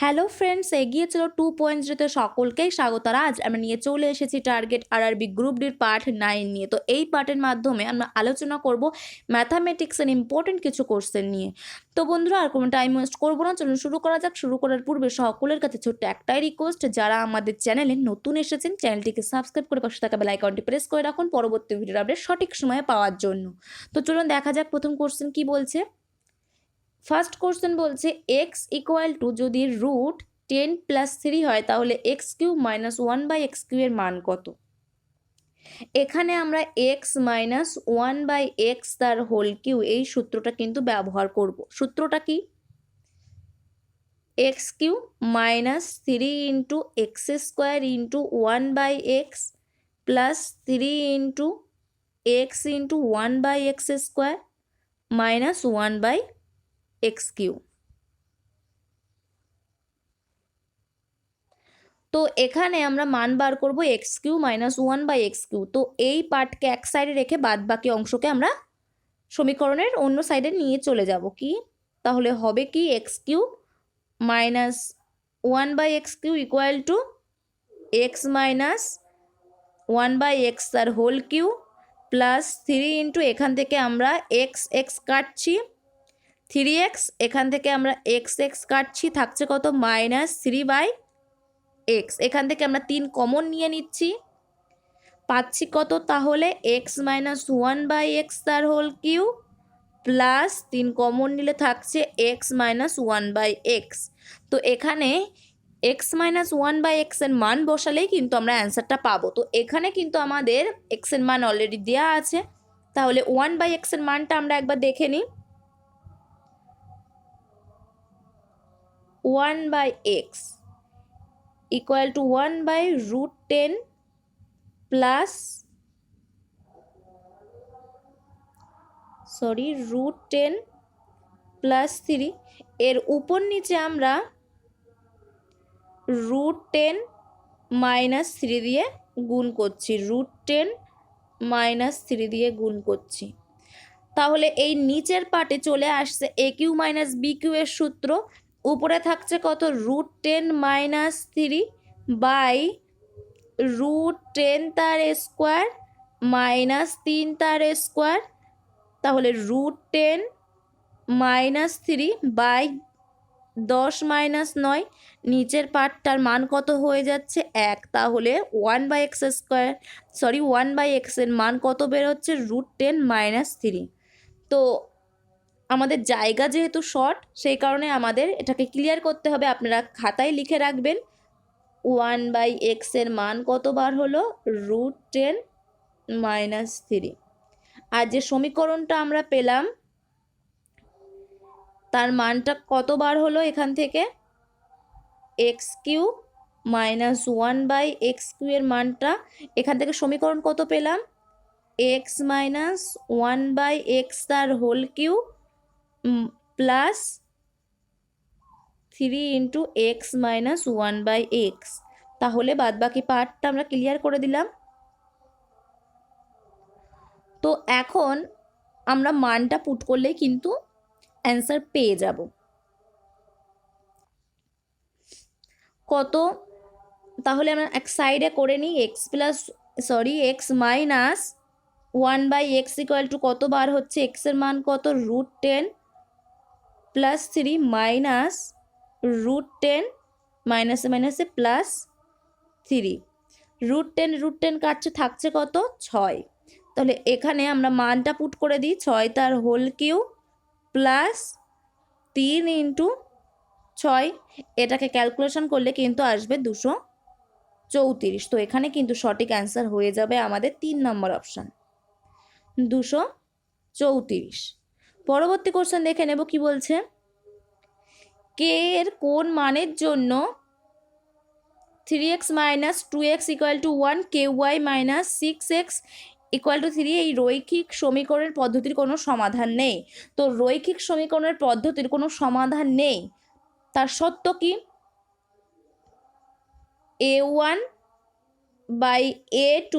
Hello friends, এগিয়ে চলো 2.0-তে সকলকেই স্বাগত। আর আজ আমরা নিয়ে চলে এসেছি টার্গেট আরআরবি গ্রুপ ডির পার্ট 9 নিয়ে। তো এই পার্টের মাধ্যমে আমরা আলোচনা করব ম্যাথামেটিক্সের ইম্পর্টেন্ট কিছু কোশ্চেন নিয়ে। তো বন্ধুরা, আর কোনো টাইম ওয়েস্ট করবো না, চলুন শুরু করা যাক। শুরু করার পূর্বে সকলের কাছে ছোট্ট একটাই রিকোয়েস্ট, যারা আমাদের চ্যানেলে নতুন এসেছেন চ্যানেলটিকে সাবস্ক্রাইব করে পাশে থাকা বেল আইকনটি প্রেস করে রাখুন পরবর্তী ভিডিওর আপডেট সঠিক সময়ে পাওয়ার জন্য। তো চলুন দেখা যাক প্রথম কোশ্চেন কি বলছে। ফার্স্ট কোশ্চেন বলছে এক্স ইকুয়াল টু যদি রুট 10+3 হয় তাহলে x cube minus 1/x Q এর মান কত। এখানে আমরা এক্স মাইনাস 1/x তার হোল কিউ এই সূত্রটা কিন্তু ব্যবহার করব। সূত্রটা কি? X cube minus 3 into x square into 1/x plus 3 into x into 1/x square minus 1/x cube. তো এখানে আমরা মান বার করব x cube minus 1/x cube. তো এই পার্টকে এক সাইডে রেখে বাদ বাকি অংশকে আমরা সমীকরণের অন্য সাইডে নিয়ে চলে যাব। কি তাহলে হবে কি? X cube minus 1/x cube equal to x minus 1/x তার হোল কিউ প্লাস 3 ইন্টু এখান থেকে আমরা এক্স এক্স কাটছি 3x, এখান থেকে আমরা এক্স এক্স কাটছি, থাকছে কত? Minus 3/x। এখান থেকে আমরা 3 কমন নিয়ে নিচ্ছি, পাচ্ছি কত? তাহলে এক্স মাইনাস 1/x তার হোল কিউ প্লাস 3 কমন নিলে থাকছে এক্স মাইনাস 1/x। তো এখানে এক্স মাইনাস 1/x এর মান বসালেই কিন্তু আমরা অ্যান্সারটা পাবো। তো এখানে কিন্তু আমাদের এক্স এর মান অলরেডি দেওয়া আছে, তাহলে 1/x এর মানটা আমরা একবার দেখে নিই। 1/x equal to 1/√10 plus √10 plus 3। এর উপর নিচে আমরা √10 মাইনাস 3 দিয়ে গুণ করছি, √10 মাইনাস 3 দিয়ে গুণ করছি। তাহলে এই নিচের পার্টে চলে আসছে এ কিউ মাইনাস বি কিউ এর সূত্র। উপরে থাকছে কত? √10 মাইনাস 3 বাই √10 তার স্কোয়ার মাইনাস 3 তার স্কোয়ার। তাহলে √10 মাইনাস 3 বাই 10 মাইনাস 9, নিচের পার্টটার মান কত হয়ে যাচ্ছে? 1। তাহলে 1/x এর মান কত বেরোচ্ছে? √10 মাইনাস 3। তো আমাদের জায়গা যেহেতু শর্ট, সেই কারণে আমাদের এটাকে ক্লিয়ার করতে হবে। আপনারা খাতায় লিখে রাখবেন 1/x এর মান কতবার হলো? √10 মাইনাস 3। আর যে সমীকরণটা আমরা পেলাম তার মানটা কতবার হলো? এখান থেকে x cube minus 1/x Q এর মানটা, এখান থেকে সমীকরণ কত পেলাম? এক্স মাইনাস 1/x তার whole cube plus 3 into x minus 1/x। তাহলে বাদ বাকি পার্টটা আমরা ক্লিয়ার করে দিলাম। তো এখন আমরা মানটা পুট করলেই কিন্তু অ্যান্সার পেয়ে যাব। কত? তাহলে আমরা এক সাইডে করে নিই। X minus 1/x equal to কতবার হচ্ছে? এক্স এর মান কত? √10 প্লাস 3 মাইনাস √10 মাইনাসে মাইনাসে প্লাস 3। √10 কাটছে, থাকছে কত? 6। তাহলে এখানে আমরা মানটা পুট করে দিই, 6 তার হোল কিউ প্লাস 3 ইন্টু 6। এটাকে ক্যালকুলেশন করলে কিন্তু আসবে 234। তো এখানে কিন্তু সঠিক অ্যান্সার হয়ে যাবে আমাদের 3 নম্বর অপশান, 234। পরবর্তী কোশ্চেন দেখে নেব কি বলছে। কে এর কোন মানের জন্য 3x minus 2x equal to 1, ky minus 6x equal to 3 এই রৈখিক সমীকরণের পদ্ধতির কোনো সমাধান নেই। তো রৈখিক সমীকরণের পদ্ধতির কোনো সমাধান নেই, তার সত্য কি? a1/a2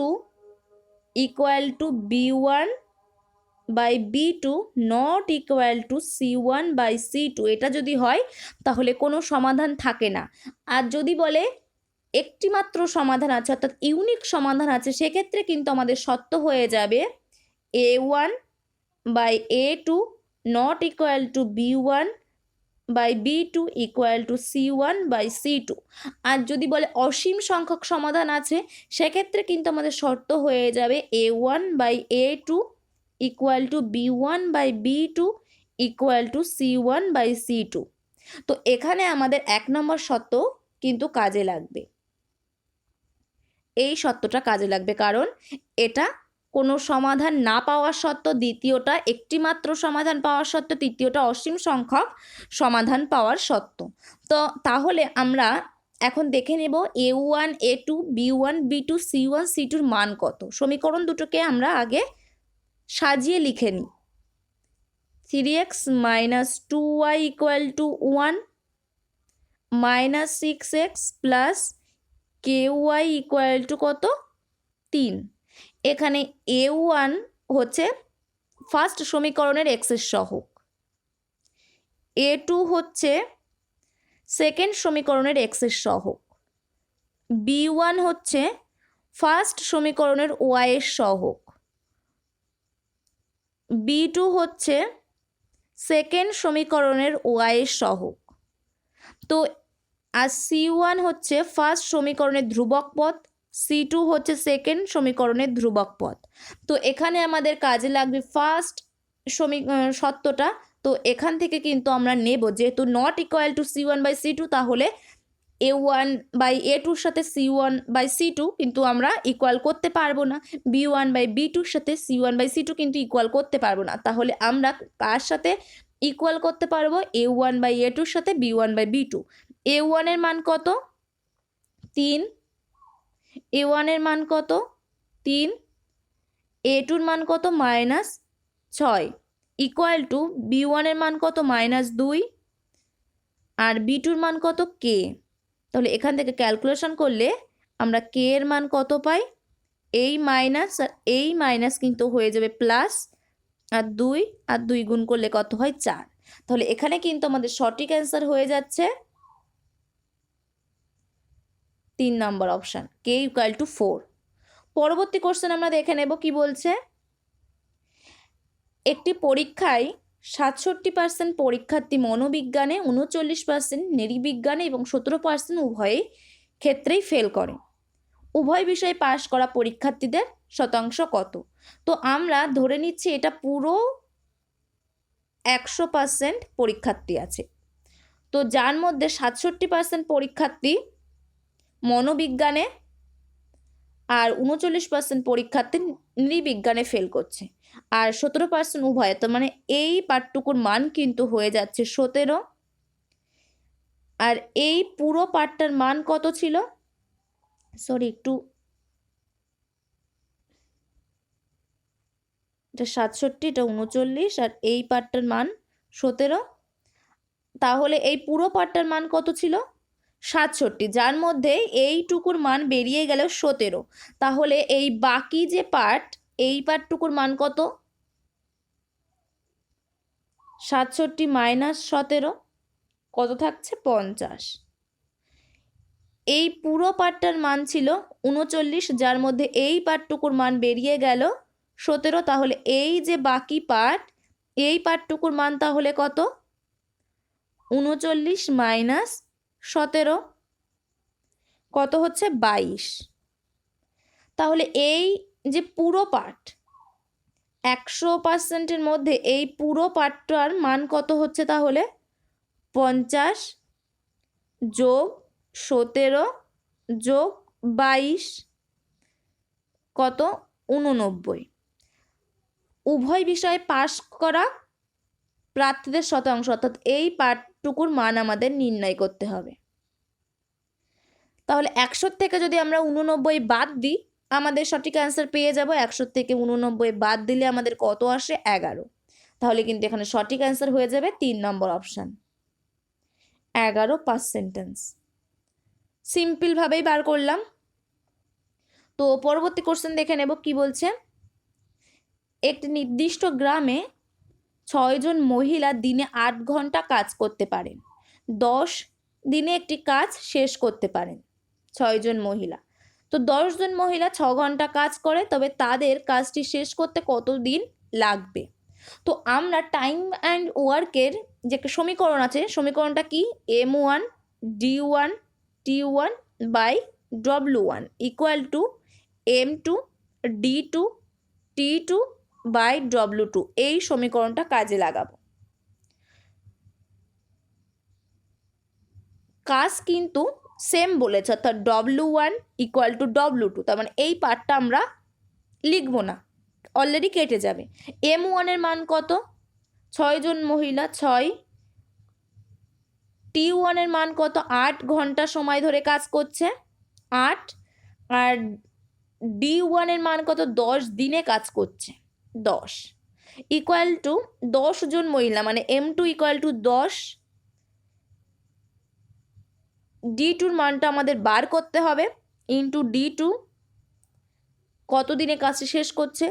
equal to b1 by B2 not equal to C1 by C2, এটা যদি হয় তাহলে কোনো সমাধান থাকে না। আর যদি বলে একটি মাত্র সমাধান আছে অর্থাৎ ইউনিক সমাধান আছে, সেক্ষেত্রে কিন্তু আমাদের শর্ত হয়ে যাবে A1 by A2 not equal to B1 by B2 equal to C1 by C2। আর যদি বলে অসীম সংখ্যক সমাধান আছে, সেক্ষেত্রে কিন্তু আমাদের শর্ত হয়ে যাবে A1 by A2 equal to B1 by B2 equal to C1 by C2। তো এখানে আমাদের 1 নম্বর শর্ত কিন্তু কাজে লাগবে, এই শর্তটা কাজে লাগবে, কারণ এটা কোনো সমাধান না পাওয়ার শর্ত, দ্বিতীয়টা একটি মাত্র সমাধান পাওয়ার শর্ত, তৃতীয়টা অসীম সংখ্যক সমাধান পাওয়ার শর্ত। তো তাহলে আমরা এখন দেখে নেব A1 A2 B1 B2 C1 C2-র মান কত। সমীকরণ দুটোকে আমরা আগে সাজিয়ে লিখে নিই। 3x minus 2y equal to 1 minus 6x plus ky equal to কত 3। এখানে A1 হচ্ছে ফার্স্ট সমীকরণের এক্সের সহগ, A2 হচ্ছে সেকেন্ড সমীকরণের এক্সের সহগ, B1 হচ্ছে ফার্স্ট সমীকরণের y এর সহগ, B2 হচ্ছে সেকেন্ড সমীকরণের y এর সহগ। তো আর C1 হচ্ছে ফার্স্ট সমীকরণের ধ্রুবক পদ, C2 হচ্ছে সেকেন্ড সমীকরণের ধ্রুবক পদ। তো এখানে আমাদের কাজে লাগবে ফার্স্ট শর্তটা। তো এখান থেকে কিন্তু আমরা নেব, যেহেতু not equal to C1 by C2, তাহলে A1 বাই A2-র সাথে C1 বাই C2 কিন্তু আমরা ইকুয়াল করতে পারবো না, B1 বাই B2-র সাথে C1 বাই C2 কিন্তু ইকুয়াল করতে পারবো না। তাহলে আমরা কার সাথে ইকুয়াল করতে পারবো? A1 বাই A2-র সাথে B1 বাই B2। A1 এর মান কত? 3। A1 এর মান কত? 3। A2-র মান কত? -6 ইকুয়াল টু B1 এর মান কত? -2 আর B2-র মান কত? K। তাহলে এখান থেকে ক্যালকুলেশন করলে আমরা K এর মান কত পাই? এই মাইনাস আর এই মাইনাস কিন্তু হয়ে যাবে প্লাস, আর 2 আর 2 গুণ করলে কত হয়? 4। তাহলে এখানে কিন্তু আমাদের সঠিক অ্যান্সার হয়ে যাচ্ছে 3 নম্বর অপশান, K ইকুয়াল টু 4। পরবর্তী কোশ্চেন আমরা দেখে নেব কি বলছে। একটি পরীক্ষায় 67% পরীক্ষার্থী মনোবিজ্ঞানে, 39% নৃবিজ্ঞানে এবং 17% উভয় ক্ষেত্রেই ফেল করে। উভয় বিষয়ে পাশ করা পরীক্ষার্থীদের শতাংশ কত? তো আমরা ধরে নিচ্ছি এটা পুরো 100% পরীক্ষার্থী আছে। তো যার মধ্যে 67% পরীক্ষার্থী মনোবিজ্ঞানে আর 39% পরীক্ষার্থী নৃবিজ্ঞানে ফেল করছে, আর 17% উভয়। তো মানে এই পাঠটুকুর মান কিন্তু হয়ে যাচ্ছে 17। আর এই পুরো পাঠটার মান কত ছিল? সরি, একটু এটা 67, এটা 39, আর এই পাঠটার মান 17। তাহলে এই পুরো পাঠটার মান কত ছিল? 67, যার মধ্যে এইটুকুর মান বেরিয়ে গেল 17। তাহলে এই বাকি যে পার্ট, এই পার্টটুকুর মান কত? 67 মাইনাস 17 কত থাকছে? 50। এই পুরো পার্টটার মান ছিল 39, যার মধ্যে এই পার্টটুকুর মান বেরিয়ে গেল 17। তাহলে এই যে বাকি পার্ট, এই পার্টটুকুর মান তাহলে কত? 39 মাইনাস 17 কত হচ্ছে? 22। তাহলে এই যে পুরো পার্ট 100%-এর মধ্যে এই পুরো পার্টটার মান কত হচ্ছে? তাহলে 50 যোগ 17 যোগ 22 কত? 89। উভয় বিষয়ে পাশ করা প্রার্থীদের শতাংশ, অর্থাৎ এই পার্টটুকুর মান আমাদের নির্ণয় করতে হবে। তাহলে 100 থেকে যদি আমরা 89 বাদ দিই, আমাদের সঠিক অ্যান্সার পেয়ে যাব। 100 থেকে 89 বাদ দিলে আমাদের কত আসে? 11। তাহলে কিন্তু এখানে সঠিক অ্যান্সার হয়ে যাবে 3 নম্বর অপশান, 11%। সিম্পলভাবেই বার করলাম। তো পরবর্তী কোশ্চেন দেখে নেব কি বলছে। একটি নির্দিষ্ট গ্রামে 6 জন মহিলা দিনে 8 ঘন্টা কাজ করতে পারেন। 10 দিনে একটি কাজ শেষ করতে পারেন 6 জন মহিলা। তো 10 জন মহিলা 6 ঘন্টা কাজ করে, তবে তাদের কাজটি শেষ করতে কত দিন লাগবে? তো আমরা টাইম অ্যান্ড ওয়ার্কের যে সমীকরণ আছে, সমীকরণটা কি? M1 D1 T1 by W1 equal to M2 D2 T2 by W2। এই সমীকরণটা কাজে লাগাবো। কাজ কিন্তু সেম বলেছে, অর্থাৎ W1 ইকুয়াল টু W2, তার মানে এই পার্টটা আমরা লিখবো না, অলরেডি কেটে যাবে। M1 এর মান কত? 6 জন মহিলা 6। T1 এর মান কত? 8 ঘন্টা সময় ধরে কাজ করছে 8। আর D1 এর মান কত? 10 দিনে কাজ করছে 10 ইকুয়াল টু 10 জন মহিলা, মানে M2 ইকুয়াল টু 10। D2-র মানটা আমাদের বার করতে হবে, ইন্টু D2 কত দিনে কাজটি শেষ করছে।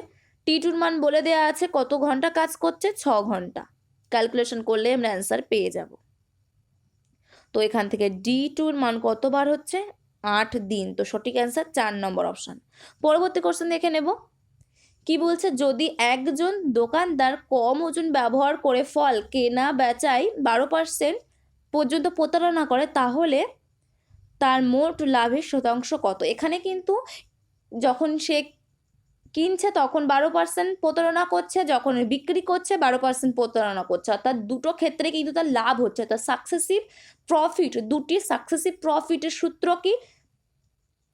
T2-র মান বলে দেওয়া আছে, কত ঘন্টা কাজ করছে? 6 ঘন্টা। ক্যালকুলেশন করলে আমরা অ্যান্সার পেয়ে যাব। তো এখান থেকে D2-র মান কতবার হচ্ছে? 8 দিন। তো সঠিক অ্যান্সার 4 নম্বর অপশান। পরবর্তী কোশ্চেন দেখে নেব। কি বলছে? যদি একজন দোকানদার কম ওজন ব্যবহার করে ফল কেনা বেচায় 12% পর্যন্ত প্রতারণা করে, তাহলে তার মোট লাভের শতাংশ কত? এখানে কিন্তু যখন সে কিনছে তখন 12% প্রতারণা করছে, যখন বিক্রি করছে 12% প্রতারণা করছে, অর্থাৎ দুটো ক্ষেত্রে কিন্তু তার লাভ হচ্ছে। অর্থাৎ সাকসেসিভ প্রফিট, দুটি সাকসেসিভ প্রফিটের সূত্র কি?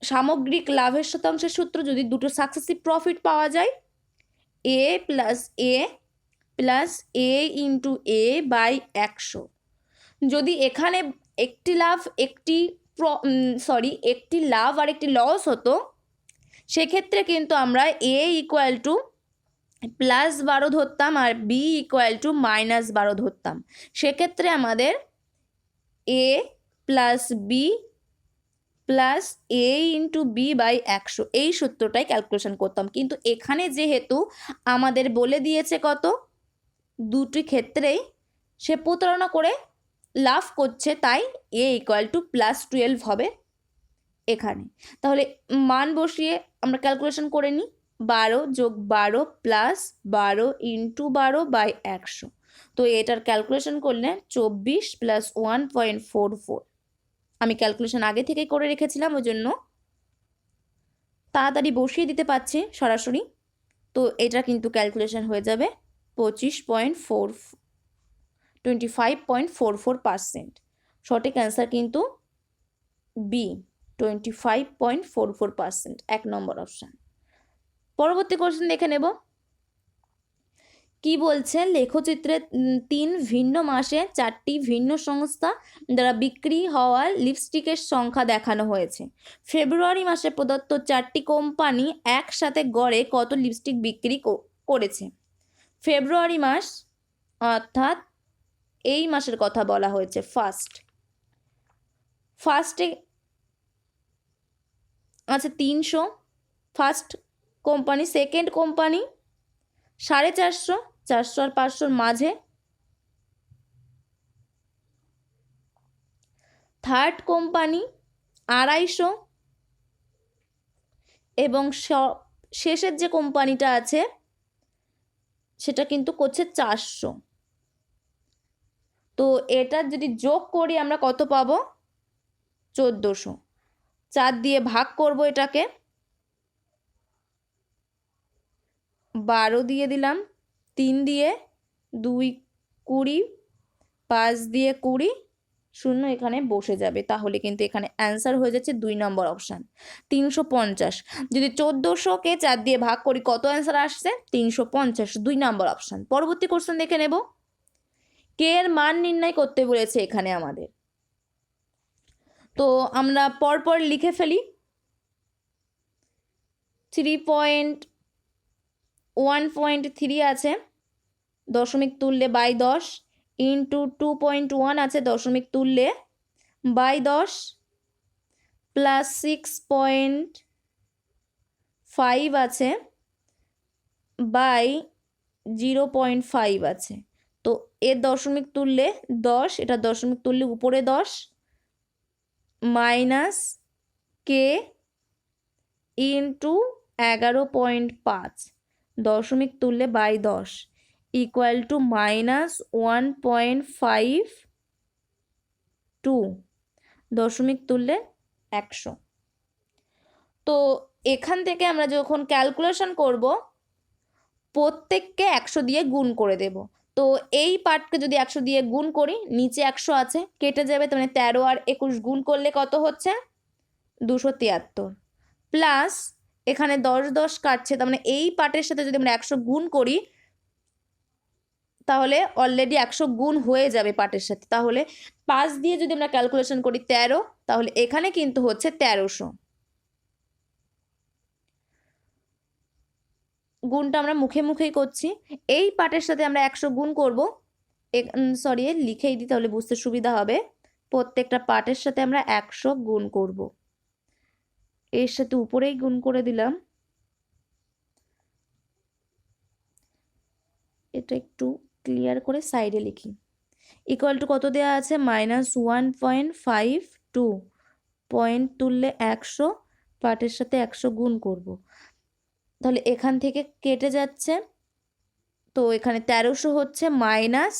সামগ্রিক লাভের শতাংশের সূত্র, যদি দুটো সাকসেসিভ প্রফিট পাওয়া যায়, A plus A into A by 100। যদি এখানে একটি লাভ আর একটি লস হতো, সেক্ষেত্রে কিন্তু আমরা A ইকুয়াল টু +12 ধরতাম আর B ইকুয়াল টু -12 ধরতাম। সেক্ষেত্রে আমাদের A plus B plus A into B by 100 এই সূত্রটাই ক্যালকুলেশন করতাম। কিন্তু এখানে যেহেতু আমাদের বলে দিয়েছে কত, দুটি ক্ষেত্রেই সে প্রতারণা করে লাভ করছে, তাই A ইকুয়াল টু +12 হবে এখানে। তাহলে মান বসিয়ে আমরা ক্যালকুলেশন করে নিই। 12 যোগ 12 প্লাস 12 ইন্টু 12 বাই 100। তো এটার ক্যালকুলেশন করলে 24 প্লাস 1.44। আমি ক্যালকুলেশন আগে থেকেই করে রেখেছিলাম, ওই জন্য তাড়াতাড়ি বসিয়ে দিতে পারছি সরাসরি। তো এটা কিন্তু ক্যালকুলেশন হয়ে যাবে 25.44%। সঠিক অ্যান্সার কিন্তু বি, 25.44%, 1 নম্বর অপশান। পরবর্তী কোশ্চেন দেখে নেব। কি বলছে? লেখচিত্রে 3 ভিন্ন মাসে 4টি ভিন্ন সংস্থা দ্বারা বিক্রি হওয়া লিপস্টিকের সংখ্যা দেখানো হয়েছে। ফেব্রুয়ারি মাসে প্রদত্ত 4টি কোম্পানি একসাথে গড়ে কত লিপস্টিক বিক্রি করেছে? ফেব্রুয়ারি মাস, অর্থাৎ এই মাসের কথা বলা হয়েছে। ফার্স্টে আছে 300 ফার্স্ট কোম্পানি, সেকেন্ড কোম্পানি 450, 400 আর 500 মাঝে, থার্ড কোম্পানি 250, এবং শেষের যে কোম্পানিটা আছে সেটা কিন্তু করছে 400। তো এটা যদি যোগ করি আমরা কত পাবো? 1400। 4 দিয়ে ভাগ করব এটাকে, 12 দিয়ে দিলাম, 3 দিয়ে 2 20, 5 দিয়ে 20, 0 এখানে বসে যাবে। তাহলে কিন্তু এখানে অ্যান্সার হয়ে যাচ্ছে 2 নম্বর অপশান 350। যদি 1400-কে 4 দিয়ে ভাগ করি কত অ্যান্সার আসছে? 350, 2 নম্বর অপশান। পরবর্তী কোশ্চেন দেখে নেব। কে এর মান নির্ণয় করতে বলেছে এখানে আমাদের। তো আমরা পরপর লিখে ফেলি। 3.1.3 আছে দশমিক তুললে বাই 10, ইন্টু 2.1 আছে দশমিক তুললে বাই 10, প্লাস 6.5 আছে বাই 0.5 আছে, তো এর দশমিক তুললে 10, এটা দশমিক তুললে উপরে 10 মাইনাস কে ইন্টু 11.5 দশমিক তুললে বাই 10 ইকুয়াল টু মাইনাস 1.52 দশমিক তুললে 100। তো এখান থেকে আমরা যখন ক্যালকুলেশন করব প্রত্যেককে 100 দিয়ে গুণ করে দেব। তো এই পার্টকে যদি 100 দিয়ে গুণ করি, নিচে 100 আছে, কেটে যাবে, তার মানে 13 আর 21 গুণ করলে কত হচ্ছে 273, প্লাস এখানে 10 10 কাটছে, তার মানে এই পার্টের সাথে যদি আমরা 100 গুণ করি তাহলে অলরেডি 100 গুণ হয়ে যাবে পার্টের সাথে, তাহলে 5 দিয়ে যদি আমরা ক্যালকুলেশন করি 13, তাহলে এখানে কিন্তু হচ্ছে 1300। গুণটা আমরা মুখে মুখেই করছি। এই পার্টের সাথে আমরা 100 গুণ করব, সরি লিখেই দিই তাহলে বুঝতে সুবিধা হবে। প্রত্যেকটা পার্টের সাথে আমরা 100 গুণ করব, এর সাথে উপরেই গুণ করে দিলাম। এটা একটু ক্লিয়ার করে সাইডে লিখি। ইকুয়াল টু কত দেওয়া আছে, -1.52 পয়েন্ট তুললে 100, পার্টের সাথে 100 গুণ করব, তাহলে এখান থেকে কেটে যাচ্ছে, তো এখানে 1300 হচ্ছে মাইনাস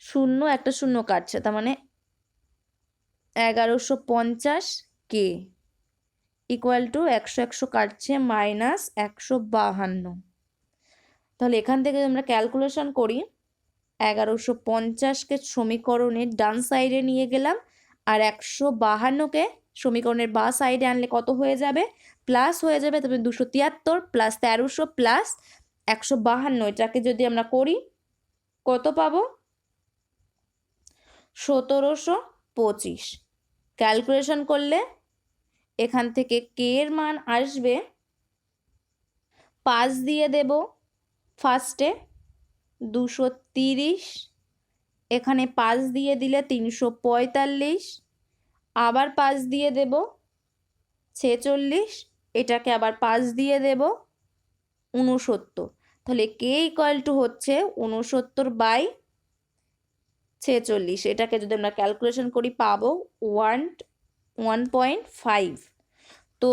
0 একটা 0 কাটছে, তার মানে 1150 কে ইকুয়াল টু 100 100 কাটছে মাইনাস 152। তাহলে এখান থেকে আমরা ক্যালকুলেশন করি 1150কে সমীকরণের ডান সাইডে নিয়ে গেলাম, আর 152কে সমীকরণের বা সাইডে আনলে কত হয়ে যাবে, প্লাস হয়ে যাবে, তবে 273 প্লাস 1300 প্লাস 152, এটাকে যদি আমরা করি কত পাবো, 1725। ক্যালকুলেশন করলে এখান থেকে কে এর মান আসবে, 5 দিয়ে দেব ফার্স্টে 230, এখানে 5 দিয়ে দিলে 345, আবার 5 দিয়ে দেব 46, এটাকে আবার 5 দিয়ে দেব 69, তাহলে কে ইকুয়াল টু হচ্ছে 69/46। এটাকে যদি আমরা ক্যালকুলেশন করি পাবো 1.5। তো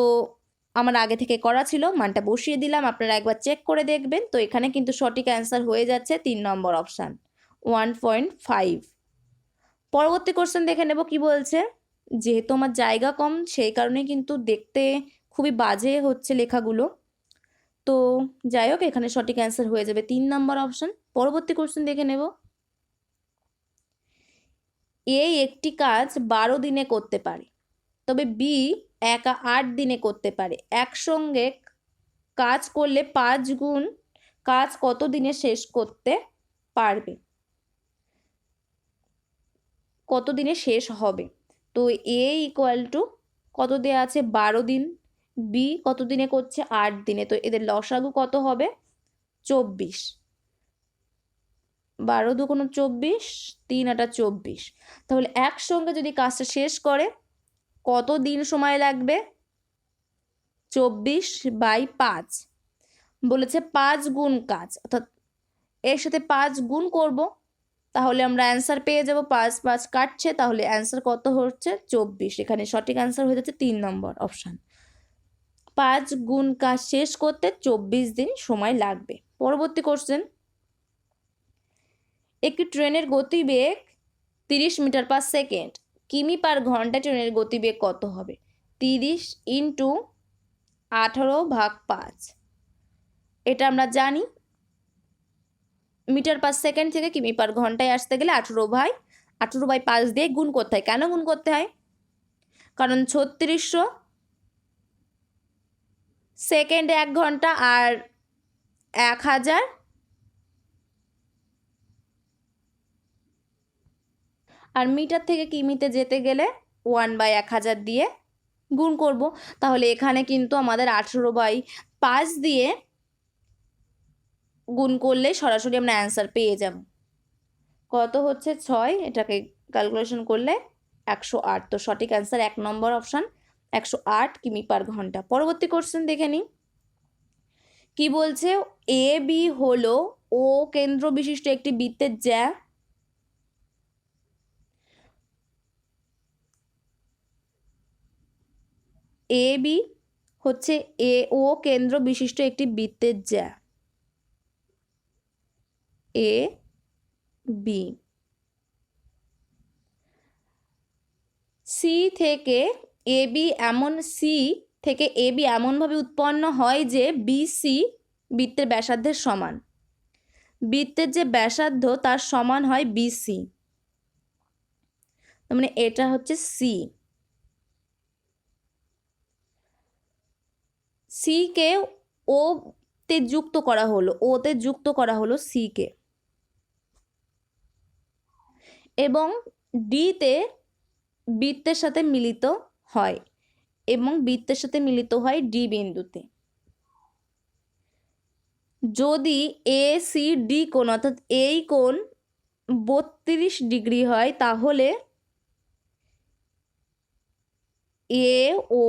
আমার আগে থেকে করা ছিল, মানটা বসিয়ে দিলাম, আপনারা একবার চেক করে দেখবেন। তো এখানে কিন্তু সঠিক অ্যান্সার হয়ে যাচ্ছে 3 নম্বর অপশান 1.5। পরবর্তী কোশ্চেন দেখে নেব কি বলছে। যেহেতু আমার জায়গা কম সেই কারণে কিন্তু দেখতে খুবই বাজে হচ্ছে লেখাগুলো, তো যাই হোক এখানে সঠিক অ্যান্সার হয়ে যাবে 3 নম্বর অপশান। পরবর্তী কোশ্চেন দেখে নেব। এই একটি কাজ 12 দিনে করতে পারে, তবে বি একা 8 দিনে করতে পারে। একসঙ্গে কাজ করলে 5 গুণ কাজ কত দিনে শেষ করতে পারবে, কত দিনে শেষ হবে। তো এ ইকুয়াল টু কত দেওয়া আছে 12 দিন, বি কত দিনে করছে 8 দিনে, তো এদের লসাগু কত হবে 24, 12 দুগুণ 24, 3 আটা 24। তাহলে একসঙ্গে যদি কাজটা শেষ করে কত দিন সময় লাগবে, 24/5 বলেছে 5 গুণ কাজ, অর্থাৎ এর সাথে 5 গুণ করব, তাহলে আমরা অ্যান্সার পেয়ে যাব। 5 5 কাটছে, তাহলে অ্যান্সার কত হচ্ছে 24। এখানে সঠিক অ্যান্সার হয়ে যাচ্ছে 3 নম্বর অপশান। 5 গুণ কাজ শেষ করতে 24 দিন সময় লাগবে। পরবর্তী কোশ্চেন। একটি ট্রেনের গতিবেগ 30 মিটার পার সেকেন্ড, কিমি পার ঘন্টা ট্রেনের গতিবেগ কত হবে, 30 ইন্টু 18/5। এটা আমরা জানি, মিটার পার সেকেন্ড থেকে কিমি পার ঘন্টায় আসতে গেলে 18/5 দিয়ে গুণ করতে হয়। কেন গুণ করতে হয়, কারণ 3600 সেকেন্ডে 1 ঘন্টা আর 1000, আর মিটার থেকে কিমিতে যেতে গেলে 1/1000 দিয়ে গুণ করব। তাহলে এখানে কিন্তু আমাদের 18/5 দিয়ে গুণ করলে সরাসরি আমরা অ্যান্সার পেয়ে যাব। কত হচ্ছে 6, এটাকে ক্যালকুলেশন করলে 108। তো সঠিক অ্যান্সার 1 নম্বর অপশান 108 কিমি পার ঘন্টা। পরবর্তী কোশ্চেন দেখে নিই। কি বলছে, এ বি হলো ও কেন্দ্র বিশিষ্ট একটি বৃত্তের জ্যা। এ বি হচ্ছে ও কেন্দ্র বিশিষ্ট একটি বৃত্তের জ্যা। A B. সি থেকে এ বি এমনভাবে উৎপন্ন হয় যে বিসি বৃত্তের ব্যাসার্ধের সমান। বৃত্তের যে ব্যাসার্ধ তার সমান হয় বিসি, তার মানে এটা হচ্ছে সি। সি কে ও তে যুক্ত করা হলো, ওতে যুক্ত করা হলো সি কে, এবং ডিতে বৃত্তের সাথে মিলিত হয়, এবং বৃত্তের সাথে মিলিত হয় ডি বিন্দুতে। যদি এ সি ডি কোণ অর্থাৎ এই কোণ 32 ডিগ্রি হয়, তাহলে এ ও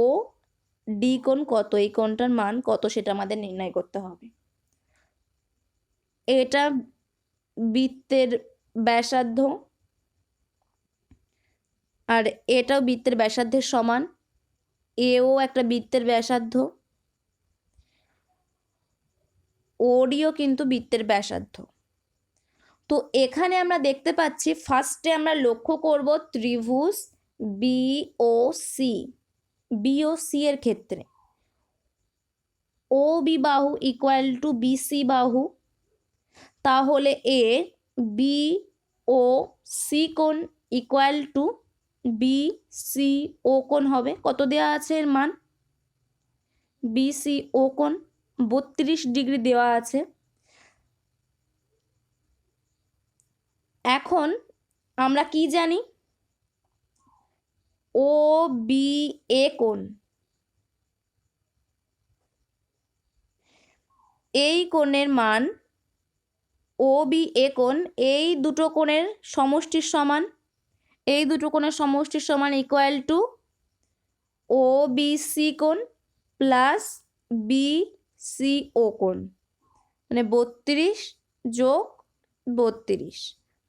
ডি কোণ কত, এই কোণটার মান কত সেটা আমাদের নির্ণয় করতে হবে। এটা বৃত্তের ব্যাসার্ধ, আর এটাও বৃত্তের ব্যাসার্ধের সমান। এও একটা বৃত্তের ব্যাসার্ধ, ওডিও কিন্তু বৃত্তের ব্যাসার্ধ। তো এখানে আমরা দেখতে পাচ্ছি, ফার্স্টে আমরা লক্ষ্য করব ত্রিভুজ বিওসি এর ক্ষেত্রে ও বি বাহু ইকুয়াল টু বিসি বাহু, তাহলে এ বি ও সি কোণ equal to B C O কোণ হবে। কত দেওয়া আছে এর মান? বিসি ও কোণ 32 ডিগ্রি দেওয়া আছে। এখন আমরা কি জানি? ও বি এ কোণ, এই কোণের মান ও বি এ কোণ এই দুটো কোণের সমষ্টির সমান। এই দুটো কোণের সমষ্টির সমান equal to O B C কোণ প্লাস বি সি ও কোণ, মানে 32 যোগ 32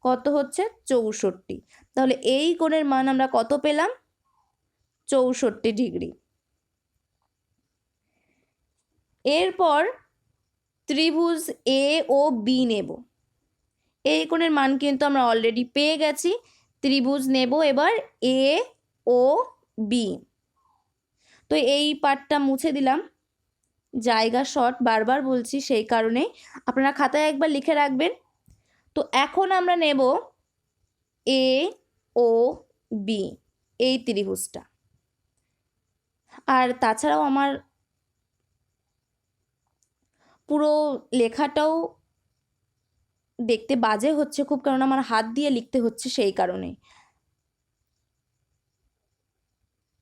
কত হচ্ছে? 64। তাহলে এই কোণের মান আমরা কত পেলাম? 64 ডিগ্রি। এরপর ত্রিভুজ এ ও বি নেব। এই কোণের মান কিন্তু আমরা অলরেডি পেয়ে গেছি। ত্রিভুজ নেব এবার এ ও বি। তো এই পার্টটা মুছে দিলাম, জায়গা শর্ট বারবার বলছি, সেই কারণে আপনারা খাতায় একবার লিখে রাখবেন। তো এখন আমরা নেব এ ও বি, এই ত্রিভুজটা। আর তাছাড়াও আমার পুরো লেখাটাও দেখতে বাজে হচ্ছে খুব, কারণ আমার হাত দিয়ে লিখতে হচ্ছে, সেই কারণে।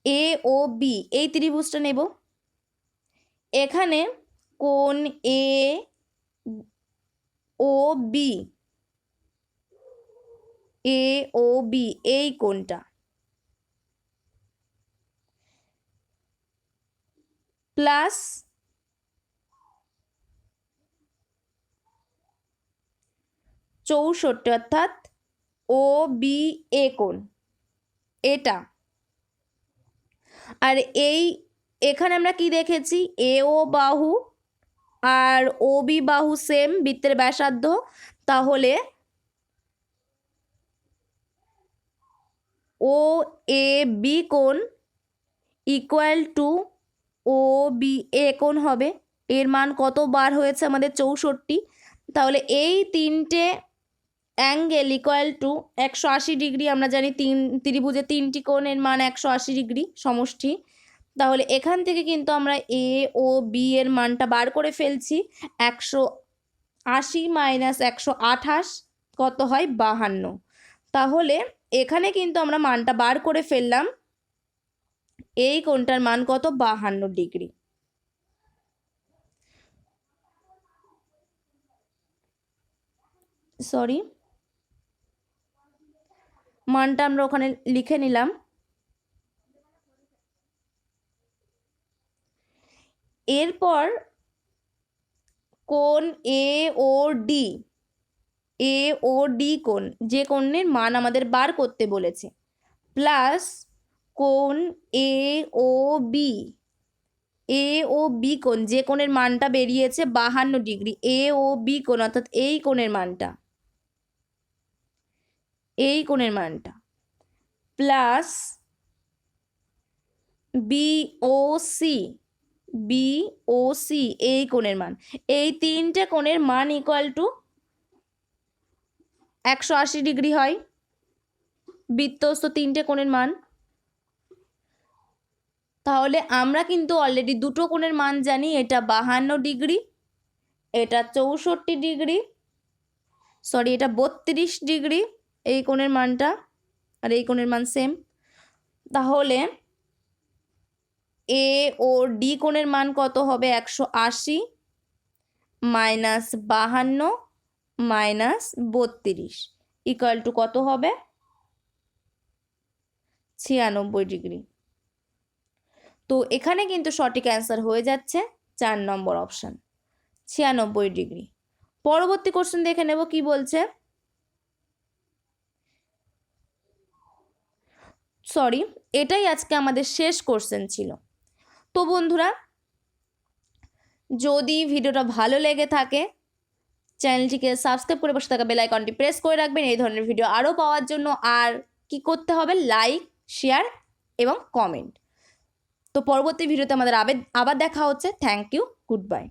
এ ও বি এই ত্রিভুজটা নেব। এখানে কোণ এ ও বি, এ ও বি এই কোণটা প্লাস 64 অর্থাৎ ও বি এ কোণ এটা। আর এখানে আমরা কি দেখেছি? এ ও বাহু আর ও বি বাহু সেম বৃত্তের ব্যাসার্ধ, তাহলে ও এ বি কোণ equal to O B A কোণ হবে। এর মান কত বার হয়েছে আমাদের? 64। তাহলে এই তিনটে অ্যাঙ্গেল ইকুয়াল টু 180 ডিগ্রি। আমরা জানি ত্রিভুজে 3টি কোণের মান 180 ডিগ্রি সমষ্টি। তাহলে এখান থেকে কিন্তু আমরা এ ও বি এর মানটা বার করে ফেলছি। 180 মাইনাস 128 কত হয়? 52। তাহলে এখানে কিন্তু আমরা মানটা বার করে ফেললাম। এই কোণটার মান কত? 52 ডিগ্রি। সরি, মানটা আমরা ওখানে লিখে নিলাম। এরপর কোণ এ ও ডি, এ ও ডি কোণ, যে কোণের মান আমাদের বার করতে বলেছে, প্লাস কোণ এ ও বি, এ ও বি কোণ, যে কোণের মানটা বেরিয়েছে 52 ডিগ্রি, এ ও বি কোণ অর্থাৎ এই কোণের মানটা, এই কোণের মানটা, প্লাস বি ও সি, বি ও সি এই কোণের মান, এই তিনটে কোণের মান ইকুয়াল টু 180 ডিগ্রি হয় বৃত্তস্থ তিনটে কোণের মান। তাহলে আমরা কিন্তু অলরেডি দুটো কোণের মান জানি, এটা 52 ডিগ্রি, এটা 64 ডিগ্রি, সরি এটা 32 ডিগ্রি এই কোণের মানটা, আর এই কোণের মান সেম। তাহলে এ ও ডি কোণের মান কত হবে? 180 মাইনাস 52 মাইনাস 32 ইকুয়াল টু কত হবে? 96 ডিগ্রি। তো এখানে কিন্তু সঠিক অ্যান্সার হয়ে যাচ্ছে 4 নম্বর অপশান, 96 ডিগ্রি। পরবর্তী কোশ্চেন দেখে নেব কি বলছে। সরি, এটাই আজকে আমাদের শেষ কোশ্চেন ছিল। তো বন্ধুরা, যদি ভিডিওটা ভালো লেগে থাকে চ্যানেলটিকে সাবস্ক্রাইব করে বসে থাকা বেল আইকনটি প্রেস করে রাখবেন এই ধরনের ভিডিও আরও পাওয়ার জন্য। আর কি করতে হবে? লাইক, শেয়ার এবং কমেন্ট। তো পরবর্তী ভিডিওতে আমাদের আবার দেখা হচ্ছে। Thank you, good by.